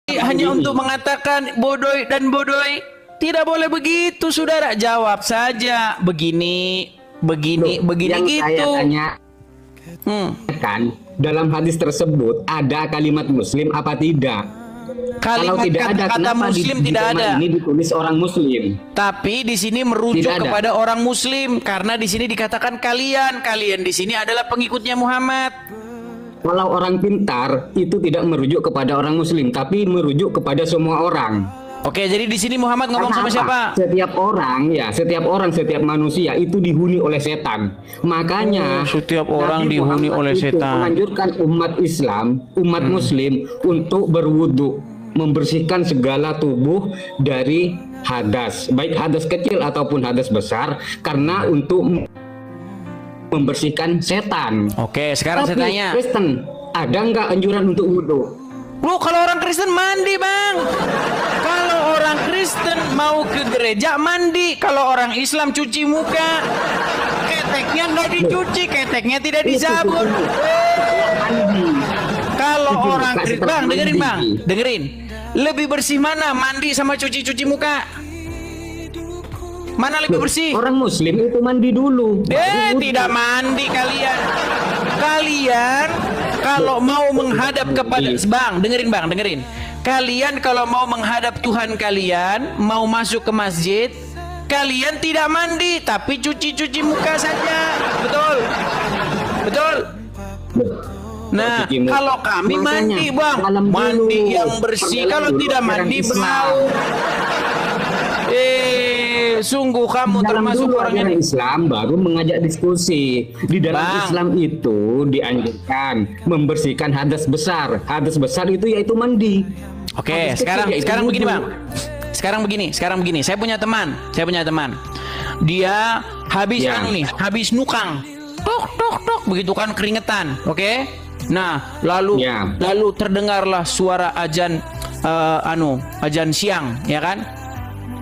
hanya untuk mengatakan bodoh dan bodoh. Tidak boleh begitu, saudara. Jawab saja begini, begini, Loh, begini yang gitu. saya tanya kan dalam hadis tersebut ada kalimat Muslim apa tidak? Kalau Kalimat tidak ada, kata kenapa Muslim di tidak tema ada. ini ditulis orang Muslim? Tapi di sini merujuk Tidak ada. kepada orang Muslim karena di sini dikatakan kalian di sini adalah pengikutnya Muhammad. Kalau orang pintar itu tidak merujuk kepada orang Muslim, tapi merujuk kepada semua orang. Oke, jadi di sini Muhammad ngomong Karena sama apa? siapa? Setiap orang, setiap manusia itu dihuni oleh setan. Makanya Setiap orang Nabi dihuni Muhammad oleh itu setan. menganjurkan umat Islam, umat Muslim untuk berwudu, membersihkan segala tubuh dari hadas, baik hadas kecil ataupun hadas besar, karena untuk membersihkan setan. Oke, sekarang saya Tapi tanya. Kristen, ada nggak anjuran untuk wudu? Lu kalau orang Kristen mandi, Bang. Kalau orang Kristen mau ke gereja mandi, kalau orang Islam cuci muka. Keteknya nggak dicuci, keteknya tidak disabun. Mandi. Kalau Jujur, orang Kak, Kristen, setelah Bang, dengerin, mandi. Bang, dengerin. Lebih bersih mana, mandi sama cuci-cuci muka? Mana lebih bersih? Orang Muslim itu mandi dulu. baru wudu. Tidak mandi kalian. Kalian kalau mau menghadap kepada Bang, dengerin. Kalian kalau mau menghadap Tuhan kalian, mau masuk ke masjid, kalian tidak mandi tapi cuci-cuci muka saja. Betul? Betul? Nah, Cuci muka. kalau kami Makanya, mandi, Bang, dalam dulu. mandi yang bersih. Perdalam Kalau dulu tidak ajaran mandi Islam. bau. Sungguh kamu Dalam termasuk dulu orang ajaran yang Islam baru mengajak diskusi. Di dalam Bang. Islam itu dianjurkan membersihkan hadas besar. Hadas besar itu yaitu mandi. Oke, Hadas kecil sekarang yaitu sekarang begini, wudu. Bang. Sekarang begini. Saya punya teman. Dia habis Ya. habis nukang. Tok tok tok begitu kan keringetan, oke? Nah, lalu Ya. terdengarlah suara azan azan siang, ya kan?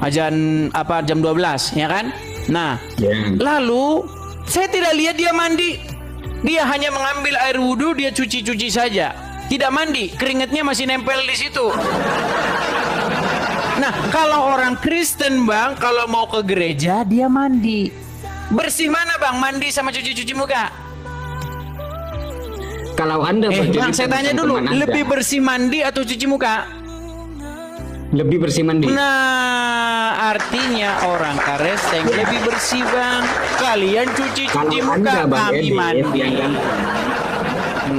Azan jam 12, ya kan? Nah, Ya. lalu saya tidak lihat dia mandi. Dia hanya mengambil air wudhu, dia cuci-cuci saja. Tidak mandi, keringatnya masih nempel di situ. Nah, kalau orang Kristen, Bang, kalau mau ke gereja dia mandi. Bersih mana, Bang? Mandi sama cuci-cuci muka? Kalau Anda bercerita Bang, saya tanya tentang dulu, teman Anda, lebih bersih mandi atau cuci muka? lebih bersih mandi. Nah, artinya orang Karesteng lebih bersih, Bang. Kalian cuci-cuci Kalau muka, Anda, Bang kami Edis, mandi. yang ganteng,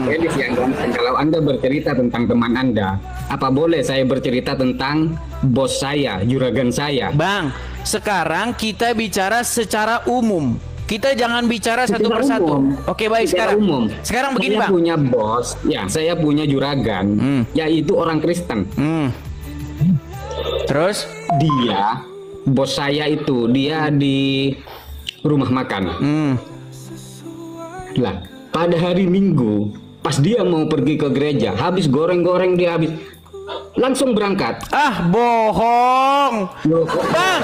Edis yang ganteng, kalau Anda bercerita tentang teman Anda, apa boleh saya bercerita tentang bos saya, juragan saya? Bang, sekarang kita bicara secara umum. Kita jangan bicara satu Secara persatu. umum. Oke, baik, Secara sekarang. umum. Sekarang begini, Saya Bang. punya bos, ya saya punya juragan, yaitu orang Kristen. Terus? Dia, bos saya itu, dia di rumah makan. Lah, pada hari Minggu, pas dia mau pergi ke gereja, habis goreng-goreng dia habis langsung berangkat. Ah, bohong. Loh, Bang,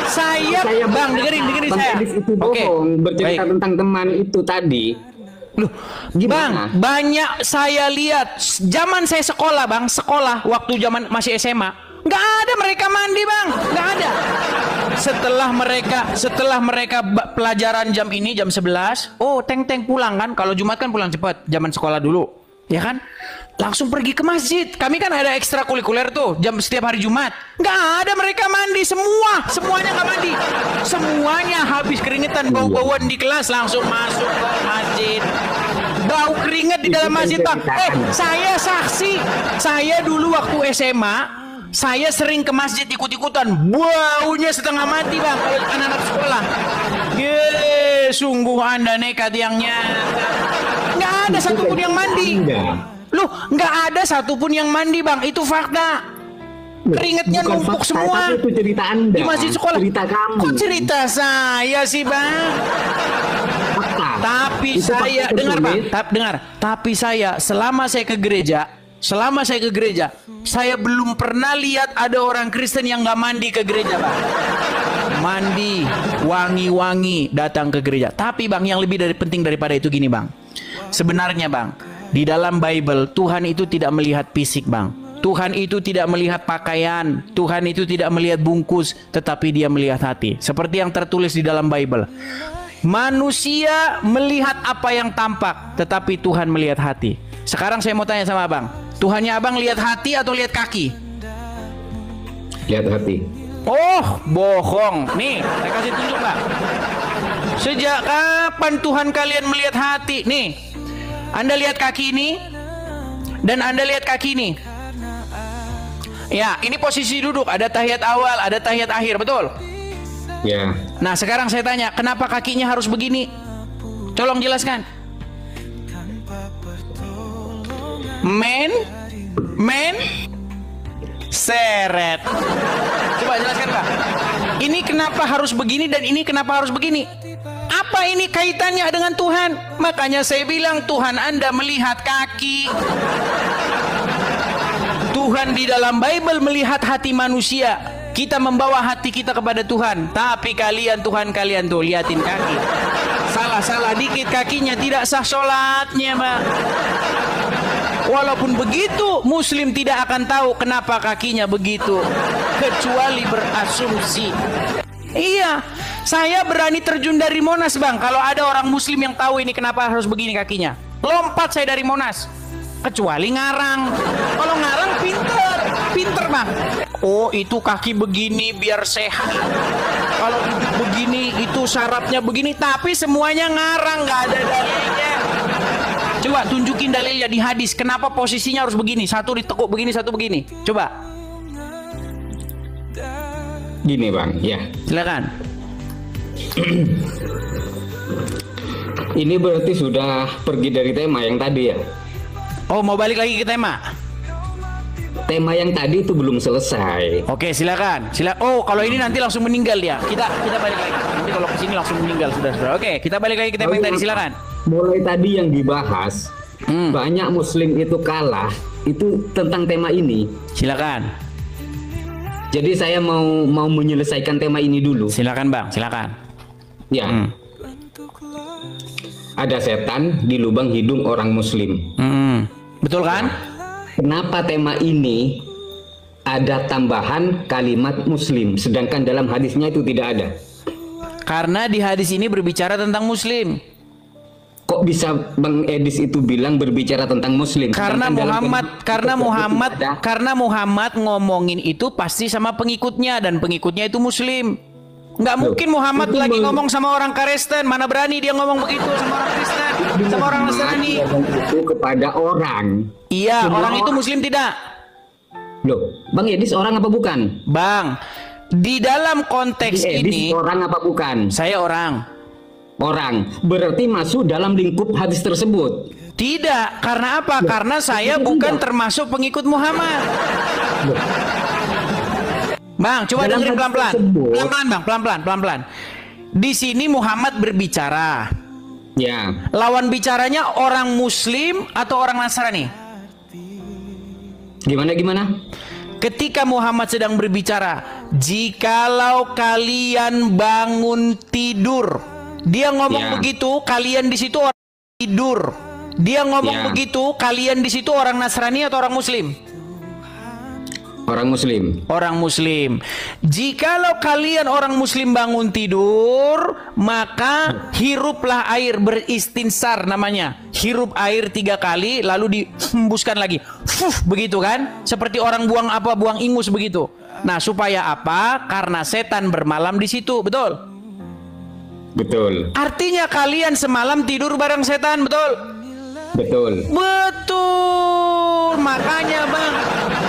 saya Bang, dengerin Bang saya. Edis itu Oke. bohong, bercerita Baik. tentang teman itu tadi. Loh, Gimana? Bang, banyak saya lihat zaman saya sekolah, Bang, waktu zaman masih SMA, nggak ada mereka mandi, Bang, nggak ada. Setelah mereka pelajaran jam ini jam 11, teng pulang kan, kalau Jumat kan pulang cepat, zaman sekolah dulu, ya kan? Langsung pergi ke masjid. Kami kan ada ekstrakurikuler tuh setiap hari Jumat. Nggak ada mereka mandi, semuanya nggak mandi. Semuanya habis keringetan, bau-bauan di kelas langsung masuk ke masjid. Bau keringet di dalam masjid, Bang. Saya saksi. Saya dulu waktu SMA, saya sering ke masjid ikut-ikutan. Baunya setengah mati, Bang, kalau anak-anak sekolah. Sungguh Anda nekat yang nyata. Nggak ada satupun yang mandi. Loh, nggak ada satupun yang mandi, Bang. Itu fakta. Keringetnya Bukan numpuk fakta, semua. tapi itu cerita Anda. Di masjid sekolah. Cerita kamu. Kok cerita saya sih, Bang? Fakta. Tapi Itu fakta saya dengar, Bang. tertulis. Dengar. Tapi selama saya ke gereja, saya belum pernah lihat ada orang Kristen yang nggak mandi ke gereja, Bang. Mandi, wangi-wangi, datang ke gereja. Tapi, Bang, yang lebih penting daripada itu gini, Bang. Sebenarnya, Bang, di dalam Bible Tuhan itu tidak melihat fisik, Bang. Tuhan itu tidak melihat pakaian, Tuhan itu tidak melihat bungkus, tetapi dia melihat hati. Seperti yang tertulis di dalam Bible. Manusia melihat apa yang tampak, tetapi Tuhan melihat hati. Sekarang saya mau tanya sama abang, Tuhannya abang lihat hati atau lihat kaki? Lihat hati. Oh, bohong. Nih, saya kasih tunjuk, Pak. Sejak kapan Tuhan kalian melihat hati? Nih, Anda lihat kaki ini, dan Anda lihat kaki ini. Ya, ini posisi duduk. Ada tahiyat awal, ada tahiyat akhir, betul? Ya. Nah, sekarang saya tanya, kenapa kakinya harus begini? Tolong jelaskan. Men, seret. Coba jelaskan, Pak. Ini kenapa harus begini dan ini kenapa harus begini? Apa ini kaitannya dengan Tuhan? Makanya saya bilang Tuhan Anda melihat kaki. Tuhan di dalam Bible melihat hati manusia. Kita membawa hati kita kepada Tuhan. Tapi Tuhan kalian tuh liatin kaki. Salah dikit kakinya tidak sah sholatnya, Pak. Walaupun begitu, Muslim tidak akan tahu kenapa kakinya begitu, kecuali berasumsi. Iya, saya berani terjun dari Monas, Bang. Kalau ada orang Muslim yang tahu ini kenapa harus begini kakinya, lompat saya dari Monas. Kecuali ngarang. Kalau ngarang pinter, Bang. Oh, itu kaki begini biar sehat. Kalau begini itu syaratnya begini, tapi semuanya ngarang, nggak ada dalilnya. Coba tunjukin dalilnya di hadis. Kenapa posisinya harus begini? Satu ditekuk begini, satu begini. Coba. Gini, Bang, ya. Silakan. Ini berarti sudah pergi dari tema yang tadi ya? Oh, mau balik lagi ke tema? Tema yang tadi itu belum selesai. Oke, silakan. Oh, kalau ini nanti langsung meninggal dia. Kita balik lagi. Nanti kalau ke sini langsung meninggal, sudah. Oke, kita balik lagi ke tema yang tadi, silakan. Mulai tadi yang dibahas, banyak Muslim itu kalah itu tentang tema ini. Silakan. Jadi saya mau menyelesaikan tema ini dulu. Silakan, Bang, silakan. Ya. Ada setan di lubang hidung orang Muslim. Betul kan? Kenapa tema ini ada tambahan kalimat Muslim, sedangkan dalam hadisnya itu tidak ada? Karena di hadis ini berbicara tentang Muslim. Kok bisa Bang Edis itu bilang berbicara tentang Muslim? Karena Muhammad ngomongin itu pasti sama pengikutnya, dan pengikutnya itu Muslim. Nggak mungkin Muhammad lagi ngomong sama orang Kristen. Mana berani dia ngomong begitu sama orang Kristen, sama orang Nasrani. Itu kepada orang. Iya, orang itu Muslim tidak? Loh, Bang Edis orang apa bukan? Bang, di dalam konteks ini orang apa bukan? Saya orang. Orang, berarti masuk dalam lingkup hadis tersebut. Tidak, karena apa? Karena saya bukan termasuk pengikut Muhammad. Bang, coba dengerin pelan-pelan. Pelan-pelan, Bang, pelan-pelan. Di sini Muhammad berbicara. Ya. Lawan bicaranya orang Muslim atau orang Nasrani? Gimana? Ketika Muhammad sedang berbicara, jikalau kalian bangun tidur, dia ngomong begitu, kalian di situ orang tidur. Dia ngomong begitu, kalian di situ orang Nasrani atau orang Muslim? Orang Muslim. Orang Muslim. Jikalau kalian orang Muslim bangun tidur, maka hiruplah air, beristinsar namanya. Hirup air 3 kali, lalu dihembuskan lagi. Begitu kan? Seperti orang buang ingus begitu. Nah, supaya apa? Karena setan bermalam di situ, betul? Betul. Artinya kalian semalam tidur bareng setan, betul? Betul. Makanya, Bang,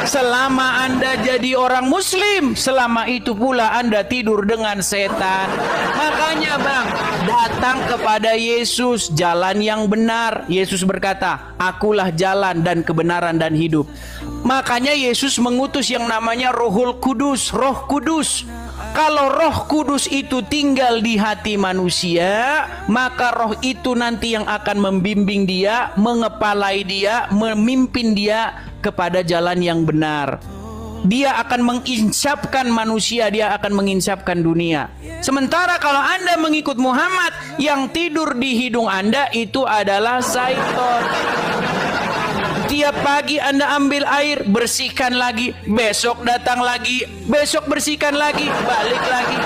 selama Anda jadi orang Muslim, selama itu pula Anda tidur dengan setan. Makanya, Bang, datang kepada Yesus, jalan yang benar. Yesus berkata, akulah jalan dan kebenaran dan hidup. Makanya Yesus mengutus yang namanya Roh Kudus. Kalau Roh Kudus itu tinggal di hati manusia, maka roh itu nanti yang akan membimbing dia, mengepalai dia, memimpin dia kepada jalan yang benar. Dia akan menginsapkan manusia, dia akan menginsapkan dunia. Sementara kalau Anda mengikut Muhammad, yang tidur di hidung Anda itu adalah syaitan. Tiap pagi Anda ambil air, bersihkan lagi, besok datang lagi, besok bersihkan lagi, balik lagi.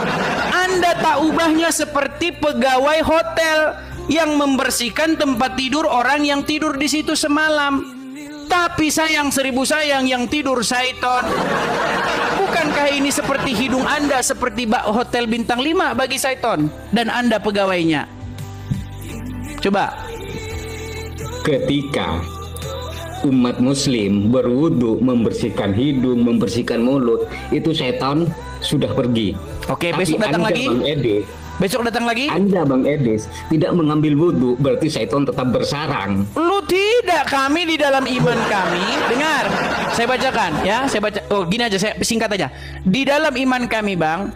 Anda tak ubahnya seperti pegawai hotel yang membersihkan tempat tidur orang yang tidur di situ semalam. Tapi sayang seribu sayang, yang tidur syaiton. Bukankah ini seperti hidung Anda seperti hotel bintang 5 bagi syaiton dan Anda pegawainya? Coba. Ketika umat muslim berwudu, membersihkan hidung, membersihkan mulut, itu setan sudah pergi. Oke, Tapi besok datang Anda, lagi. Bang Edis, Besok datang lagi. Anda, Bang Edis, tidak mengambil wudu, berarti setan tetap bersarang. Lu tidak, kami di dalam iman kami. Dengar, saya bacakan ya, saya baca. Oh, gini aja, saya singkat aja. Di dalam iman kami, Bang,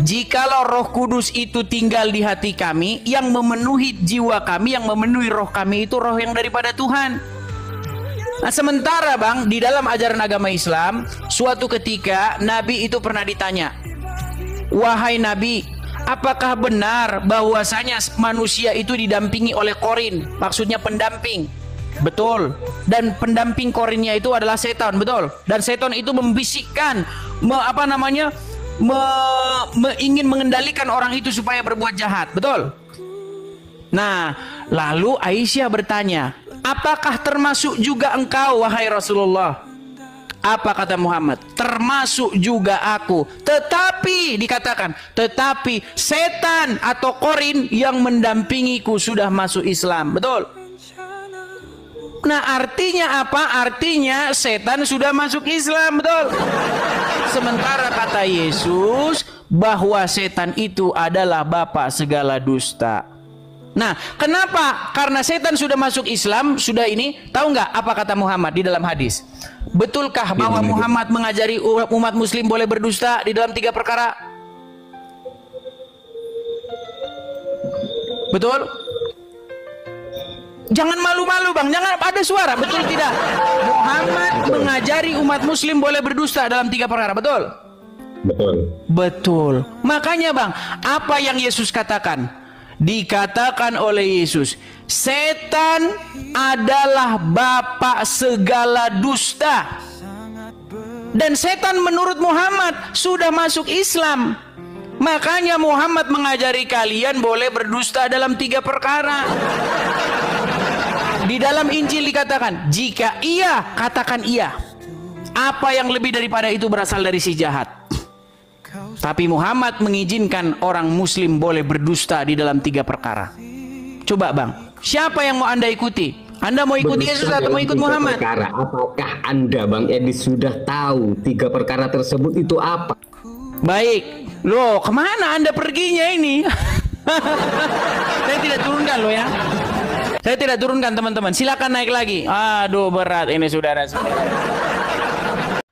jikalau Roh Kudus itu tinggal di hati kami, yang memenuhi jiwa kami, yang memenuhi roh kami itu roh yang daripada Tuhan. Nah, sementara Bang, di dalam ajaran agama Islam, suatu ketika Nabi itu pernah ditanya, "Wahai Nabi, apakah benar bahwasanya manusia itu didampingi oleh korin?" Maksudnya pendamping. Betul. Dan pendamping korinnya itu adalah setan, betul. Dan setan itu membisikkan, ingin mengendalikan orang itu supaya berbuat jahat, betul. Nah, lalu Aisyah bertanya, "Apakah termasuk juga engkau, wahai Rasulullah?" Apa kata Muhammad? "Termasuk juga aku." Tetapi dikatakan, tetapi setan atau korin yang mendampingiku sudah masuk Islam. Betul? Nah, artinya apa? Artinya setan sudah masuk Islam. Betul? Sementara kata Yesus bahwa setan itu adalah bapa segala dusta. Nah, kenapa? Karena setan sudah masuk Islam, sudah ini. Tahu nggak apa kata Muhammad di dalam hadis? Betulkah bahwa Muhammad mengajari umat muslim boleh berdusta di dalam 3 perkara? Betul? Jangan malu-malu, Bang. Jangan ada suara. Betul tidak? Muhammad mengajari umat muslim boleh berdusta dalam 3 perkara. Betul? Betul. Betul. Makanya, Bang, apa yang Yesus katakan? Dikatakan oleh Yesus, setan adalah bapa segala dusta. Dan setan menurut Muhammad sudah masuk Islam. Makanya Muhammad mengajari kalian boleh berdusta dalam 3 perkara. Di dalam Injil dikatakan, jika iya, katakan iya. Apa yang lebih daripada itu berasal dari si jahat. Tapi Muhammad mengizinkan orang muslim boleh berdusta di dalam 3 perkara. Coba Bang, siapa yang mau Anda ikuti? Anda mau ikuti Yesus atau mau ikut Muhammad? Perkara. Apakah Anda, Bang Edis, sudah tahu 3 perkara tersebut itu apa? Baik. Loh, kemana Anda perginya ini? Saya tidak turunkan loh ya. Saya tidak turunkan teman-teman. Silakan naik lagi. Aduh, berat ini saudara.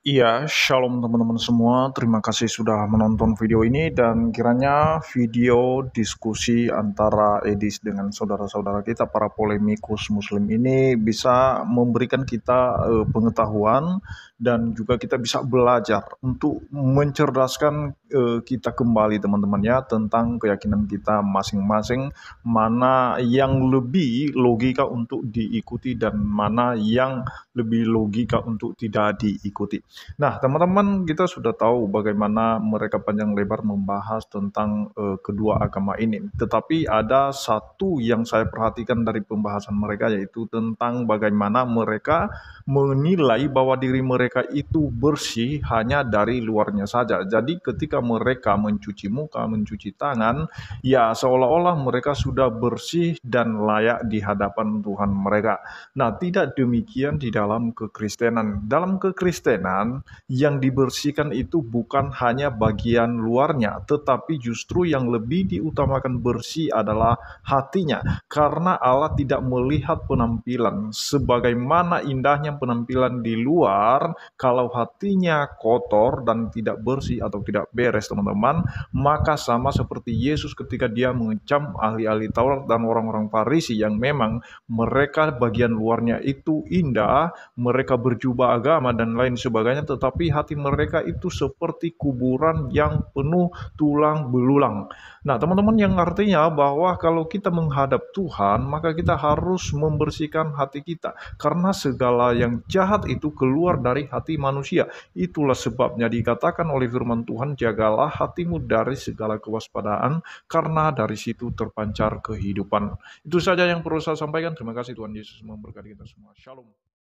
Iya, shalom teman-teman semua. Terima kasih sudah menonton video ini dan kiranya video diskusi antara Edis dengan saudara-saudara kita para polemikus muslim ini bisa memberikan kita pengetahuan dan juga kita bisa belajar untuk mencerdaskan kita kembali teman-teman ya tentang keyakinan kita masing-masing, mana yang lebih logika untuk diikuti dan mana yang lebih logika untuk tidak diikuti. Nah, teman-teman, kita sudah tahu bagaimana mereka panjang lebar membahas tentang kedua agama ini. Tetapi ada satu yang saya perhatikan dari pembahasan mereka, yaitu tentang bagaimana mereka menilai bahwa diri mereka itu bersih hanya dari luarnya saja. Jadi ketika mereka mencuci muka, mencuci tangan, ya seolah-olah mereka sudah bersih dan layak di hadapan Tuhan mereka. Nah, tidak demikian di dalam kekristenan. Dalam kekristenan, yang dibersihkan itu bukan hanya bagian luarnya, tetapi justru yang lebih diutamakan bersih adalah hatinya. Karena Allah tidak melihat penampilan. Sebagaimana indahnya penampilan di luar, Kalau hatinya kotor dan tidak bersih atau tidak beres teman-teman, maka sama seperti Yesus ketika dia mengecam ahli-ahli Taurat dan orang-orang Farisi yang memang mereka bagian luarnya itu indah, mereka berjubah agama dan lain sebagainya, tetapi hati mereka itu seperti kuburan yang penuh tulang belulang. Nah, teman-teman, yang artinya bahwa kalau kita menghadap Tuhan, maka kita harus membersihkan hati kita. Karena segala yang jahat itu keluar dari hati manusia. Itulah sebabnya dikatakan oleh firman Tuhan, jagalah hatimu dari segala kewaspadaan, karena dari situ terpancar kehidupan. Itu saja yang perlu saya sampaikan. Terima kasih, Tuhan Yesus memberkati kita semua. Shalom.